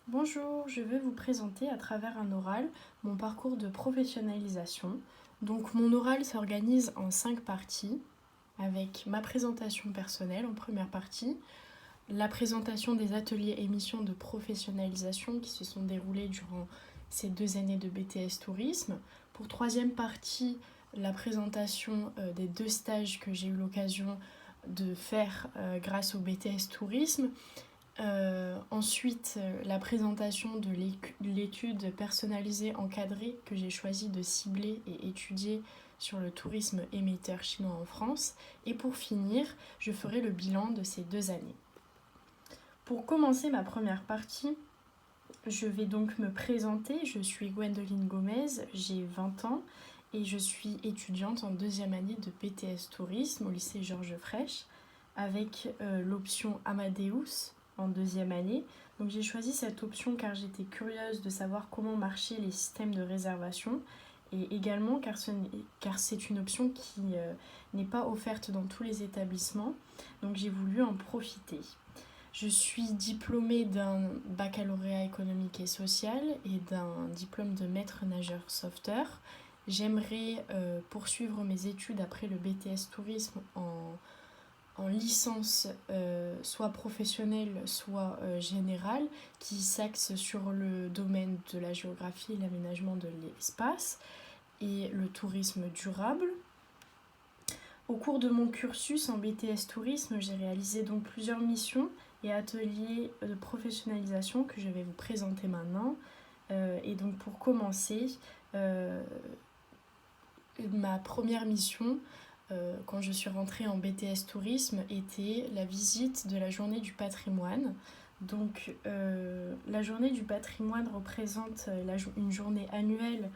Bonjour, je vais vous présenter à travers un oral mon parcours de professionnalisation. Donc mon oral s'organise en 5 parties avec ma présentation personnelle en première partie, la présentation des ateliers et missions de professionnalisation qui se sont déroulés durant ces 2 années de BTS Tourisme. Pour troisième partie, la présentation des 2 stages que j'ai eu l'occasion de faire grâce au BTS Tourisme. Ensuite, la présentation de l'étude personnalisée encadrée que j'ai choisi de cibler et étudier sur le tourisme émetteur chinois en France. Et pour finir, je ferai le bilan de ces 2 années. Pour commencer ma première partie, je vais donc me présenter. Je suis Gwendoline Gomez, j'ai 20 ans et je suis étudiante en 2e année de BTS Tourisme au lycée Georges Frêche avec l'option Amadeus en 2e année. Donc j'ai choisi cette option car j'étais curieuse de savoir comment marchaient les systèmes de réservation et également car c'est une option qui n'est pas offerte dans tous les établissements. Donc j'ai voulu en profiter. Je suis diplômée d'un baccalauréat économique et social et d'un diplôme de maître nageur sauveteur. J'aimerais poursuivre mes études après le BTS Tourisme en licence soit professionnelle, soit générale, qui s'axe sur le domaine de la géographie et l'aménagement de l'espace et le tourisme durable. Au cours de mon cursus en BTS Tourisme, j'ai réalisé donc plusieurs missions et ateliers de professionnalisation que je vais vous présenter maintenant. Et donc pour commencer, ma première mission quand je suis rentrée en BTS Tourisme était la visite de la journée du patrimoine. Donc la journée du patrimoine représente une journée annuelle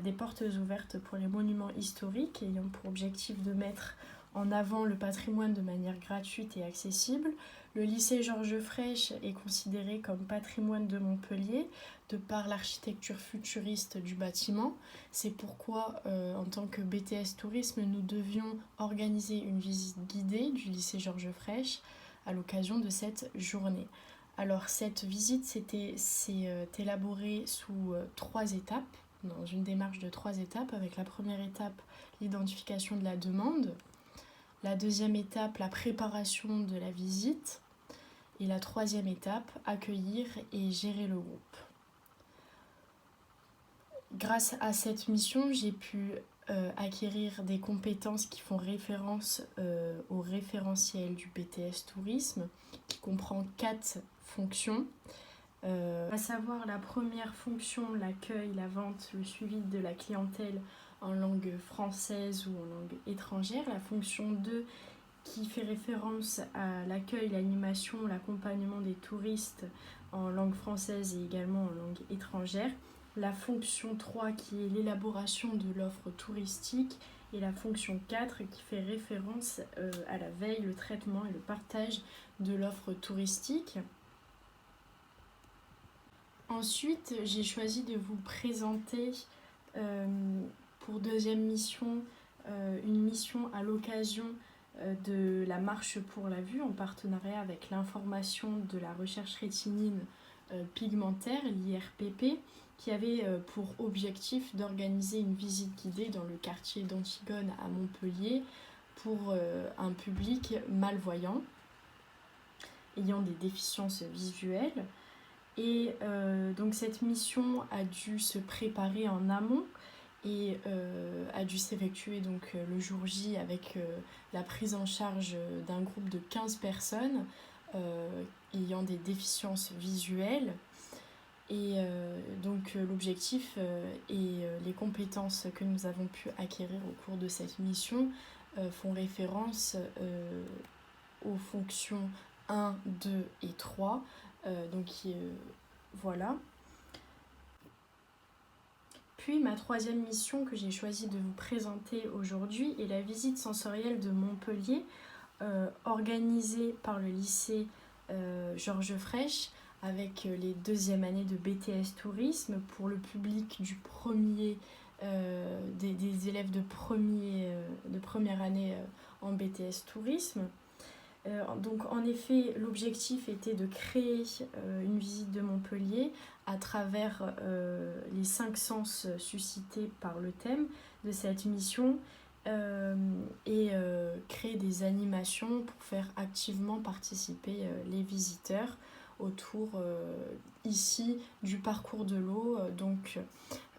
des portes ouvertes pour les monuments historiques ayant pour objectif de mettre en avant le patrimoine de manière gratuite et accessible. Le lycée Georges Frêche est considéré comme patrimoine de Montpellier de par l'architecture futuriste du bâtiment. C'est pourquoi, en tant que BTS Tourisme, nous devions organiser une visite guidée du lycée Georges Frêche à l'occasion de cette journée. Alors cette visite s'est élaborée sous 3 étapes, dans une démarche de 3 étapes, avec la première étape, l'identification de la demande, la deuxième étape, la préparation de la visite, et la troisième étape, accueillir et gérer le groupe. Grâce à cette mission, j'ai pu acquérir des compétences qui font référence au référentiel du BTS Tourisme, qui comprend 4 fonctions. À savoir la première fonction, l'accueil, la vente, le suivi de la clientèle en langue française ou en langue étrangère. La fonction 2 qui fait référence à l'accueil, l'animation, l'accompagnement des touristes en langue française et également en langue étrangère. La fonction 3 qui est l'élaboration de l'offre touristique et la fonction 4 qui fait référence à la veille, le traitement et le partage de l'offre touristique. Ensuite, j'ai choisi de vous présenter pour deuxième mission une mission à l'occasion de la marche pour la vue en partenariat avec l'information de la recherche rétinine pigmentaire, l'IRPP, qui avait pour objectif d'organiser une visite guidée dans le quartier d'Antigone à Montpellier pour un public malvoyant ayant des déficiences visuelles. Et donc cette mission a dû se préparer en amont et a dû s'effectuer donc le jour J avec la prise en charge d'un groupe de 15 personnes ayant des déficiences visuelles. Et donc l'objectif et les compétences que nous avons pu acquérir au cours de cette mission font référence aux fonctions 1, 2 et 3. Voilà. Puis ma troisième mission que j'ai choisi de vous présenter aujourd'hui est la visite sensorielle de Montpellier organisée par le lycée Georges Frêche avec les 2e années de BTS Tourisme pour le public du des élèves de première année en BTS Tourisme. Donc en effet, l'objectif était de créer une visite de Montpellier à travers les 5 sens suscités par le thème de cette mission et créer des animations pour faire activement participer les visiteurs autour ici du parcours de l'eau. Donc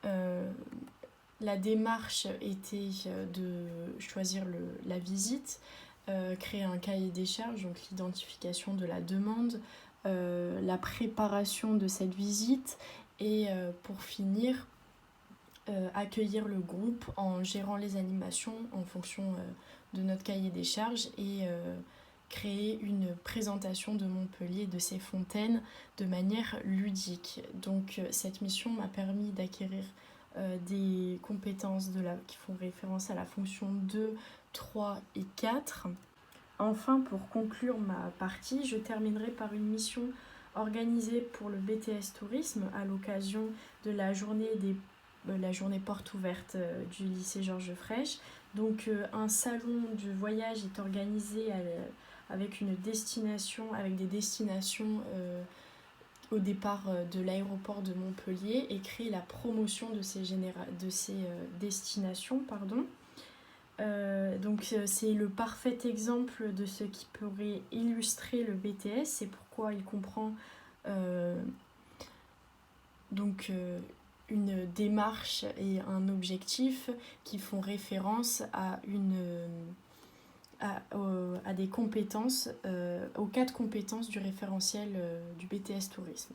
la démarche était de choisir la visite, créer un cahier des charges, donc l'identification de la demande, la préparation de cette visite et pour finir, accueillir le groupe en gérant les animations en fonction de notre cahier des charges et créer une présentation de Montpellier, de ses fontaines, de manière ludique. Donc cette mission m'a permis d'acquérir des compétences qui font référence à la fonction 2, 3 et 4. Enfin, pour conclure ma partie, je terminerai par une mission organisée pour le BTS Tourisme à l'occasion de la journée porte ouverte du lycée Georges Frêche. Donc un salon du voyage est organisé avec des destinations au départ de l'aéroport de Montpellier et créer la promotion de ces destinations. Donc c'est le parfait exemple de ce qui pourrait illustrer le BTS, c'est pourquoi il comprend une démarche et un objectif qui font référence à des compétences, aux 4 compétences du référentiel du BTS Tourisme.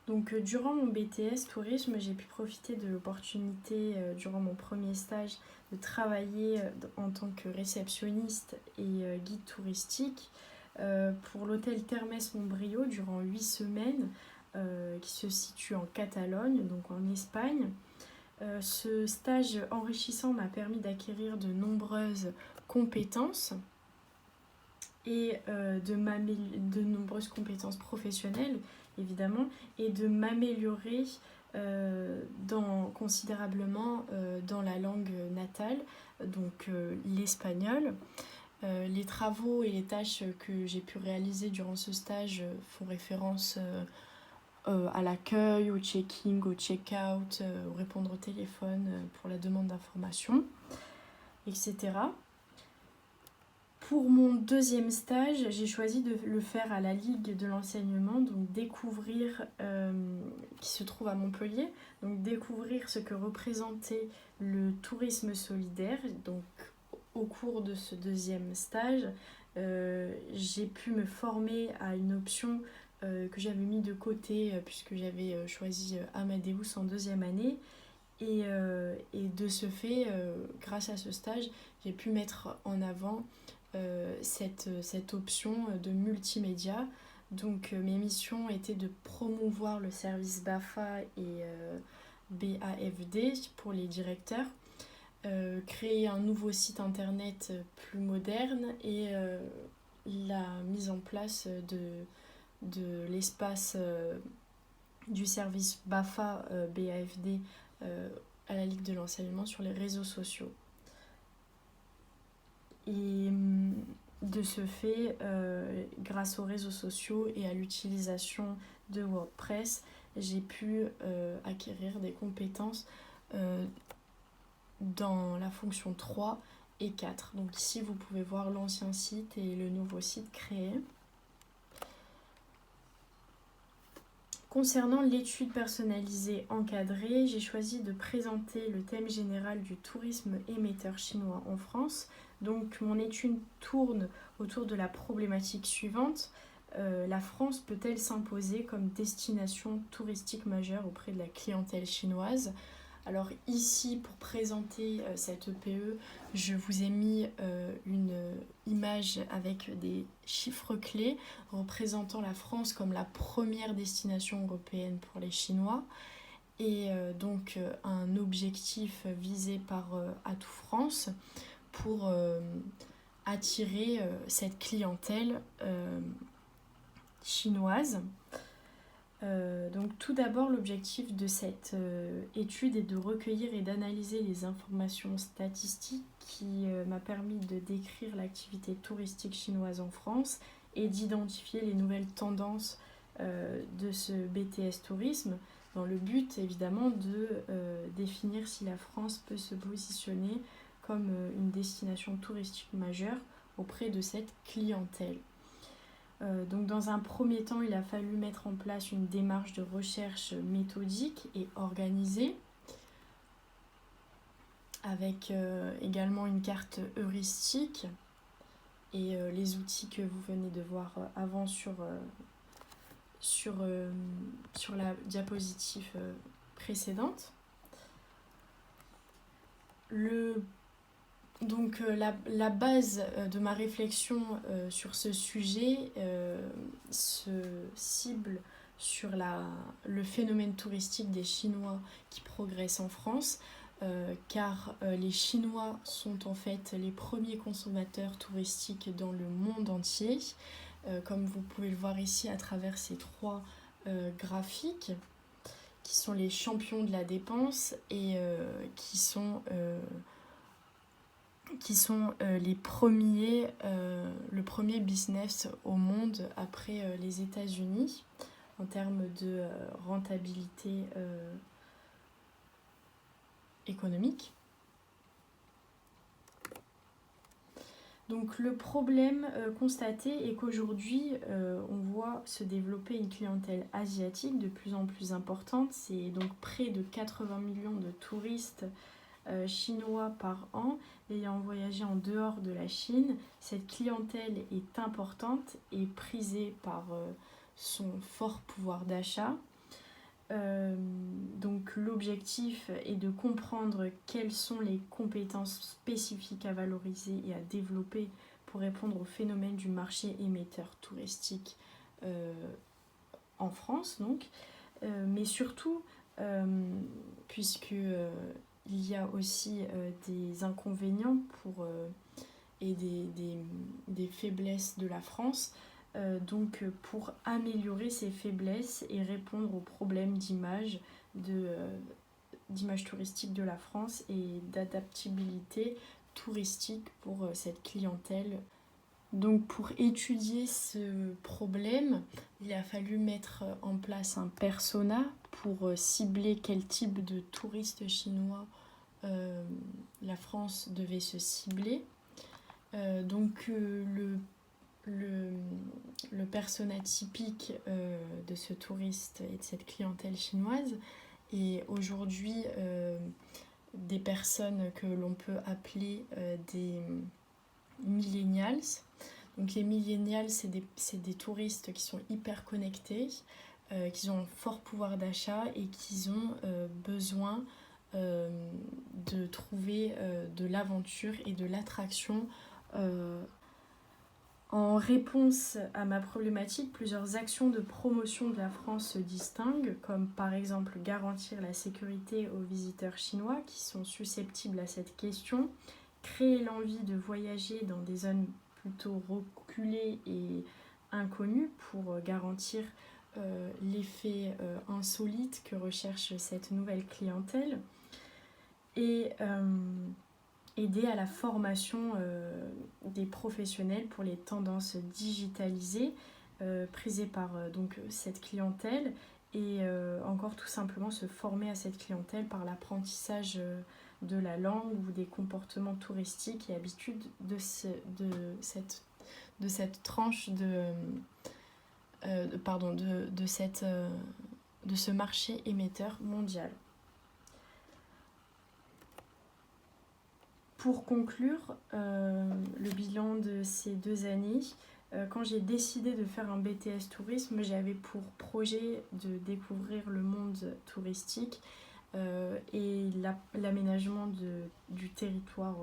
Donc durant mon BTS Tourisme, j'ai pu profiter de l'opportunité durant mon premier stage de travailler en tant que réceptionniste et guide touristique pour l'hôtel Termes Montbrio durant 8 semaines qui se situe en Catalogne, donc en Espagne. Ce stage enrichissant m'a permis d'acquérir de nombreuses compétences et de nombreuses compétences professionnelles évidemment et de m'améliorer considérablement dans la langue natale, donc l'espagnol. Les travaux et les tâches que j'ai pu réaliser durant ce stage font référence à l'accueil, au check-in, au check-out, au répondre au téléphone pour la demande d'information, etc. Pour mon deuxième stage, j'ai choisi de le faire à la Ligue de l'enseignement, donc qui se trouve à Montpellier, donc découvrir ce que représentait le tourisme solidaire. Donc au cours de ce deuxième stage, j'ai pu me former à une option que j'avais mis de côté puisque j'avais choisi Amadeus en deuxième année. Et de ce fait, grâce à ce stage, j'ai pu mettre en avant cette option de multimédia. Donc mes missions étaient de promouvoir le service BAFA et BAFD pour les directeurs, créer un nouveau site internet plus moderne et la mise en place de l'espace du service BAFA BAFD à la Ligue de l'enseignement sur les réseaux sociaux. Et de ce fait, grâce aux réseaux sociaux et à l'utilisation de WordPress, j'ai pu acquérir des compétences dans la fonction 3 et 4. Donc ici, vous pouvez voir l'ancien site et le nouveau site créé. Concernant l'étude personnalisée encadrée, j'ai choisi de présenter le thème général du tourisme émetteur chinois en France. Donc mon étude tourne autour de la problématique suivante. La France peut-elle s'imposer comme destination touristique majeure auprès de la clientèle chinoise ? Alors ici, pour présenter cette EPE, je vous ai mis une image avec des chiffres clés représentant la France comme la première destination européenne pour les Chinois et donc un objectif visé par Atout France pour attirer cette clientèle chinoise. Donc tout d'abord, l'objectif de cette étude est de recueillir et d'analyser les informations statistiques qui m'a permis de décrire l'activité touristique chinoise en France et d'identifier les nouvelles tendances de ce BTS tourisme, dans le but évidemment de définir si la France peut se positionner comme une destination touristique majeure auprès de cette clientèle. Donc dans un premier temps, il a fallu mettre en place une démarche de recherche méthodique et organisée, avec également une carte heuristique et les outils que vous venez de voir avant sur la diapositive précédente. Donc la base de ma réflexion sur ce sujet se cible sur le phénomène touristique des Chinois qui progressent en France, car les Chinois sont en fait les premiers consommateurs touristiques dans le monde entier, comme vous pouvez le voir ici à travers ces 3 graphiques, qui sont les champions de la dépense et qui sont le premier business au monde après les États-Unis en termes de rentabilité économique. Donc le problème constaté est qu'aujourd'hui on voit se développer une clientèle asiatique de plus en plus importante. C'est donc près de 80 millions de touristes chinois par an ayant voyagé en dehors de la Chine. Cette clientèle est importante et prisée par son fort pouvoir d'achat. Donc l'objectif est de comprendre quelles sont les compétences spécifiques à valoriser et à développer pour répondre au phénomène du marché émetteur touristique en France, donc. Mais surtout, puisque il y a aussi des inconvénients et des faiblesses de la France. Donc pour améliorer ces faiblesses et répondre aux problèmes d'image touristique de la France et d'adaptabilité touristique pour cette clientèle. Donc pour étudier ce problème, il a fallu mettre en place un persona pour cibler quel type de touristes chinois la France devait se cibler. Donc le persona typique de ce touriste et de cette clientèle chinoise est aujourd'hui des personnes que l'on peut appeler des millennials. Donc les millennials, c'est des touristes qui sont hyper connectés, qui ont un fort pouvoir d'achat et qui ont besoin de trouver de l'aventure et de l'attraction. En réponse à ma problématique, plusieurs actions de promotion de la France se distinguent, comme par exemple garantir la sécurité aux visiteurs chinois qui sont susceptibles à cette question, créer l'envie de voyager dans des zones plutôt reculées et inconnues pour garantir l'effet insolite que recherche cette nouvelle clientèle, et aider à la formation des professionnels pour les tendances digitalisées prisées par donc cette clientèle, et encore tout simplement se former à cette clientèle par l'apprentissage de la langue ou des comportements touristiques et habitudes de cette tranche de ce marché émetteur mondial. Pour conclure le bilan de ces 2 années, quand j'ai décidé de faire un BTS tourisme, j'avais pour projet de découvrir le monde touristique et l'aménagement du territoire,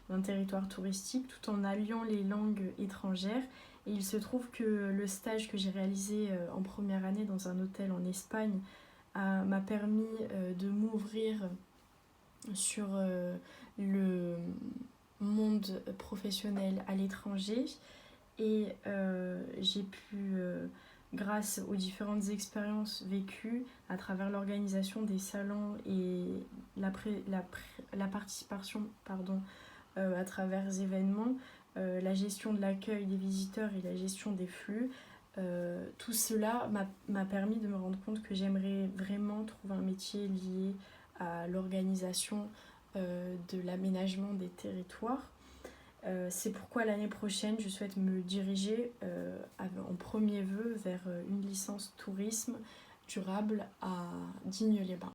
d'un territoire touristique, tout en alliant les langues étrangères. Et il se trouve que le stage que j'ai réalisé en première année dans un hôtel en Espagne m'a permis de m'ouvrir sur le monde professionnel à l'étranger, et j'ai pu grâce aux différentes expériences vécues à travers l'organisation des salons et la participation à travers les événements, la gestion de l'accueil des visiteurs et la gestion des flux, tout cela m'a permis de me rendre compte que j'aimerais vraiment trouver un métier lié à l'organisation de l'aménagement des territoires. C'est pourquoi l'année prochaine, je souhaite me diriger en premier vœu vers une licence tourisme durable à Digne-les-Bains.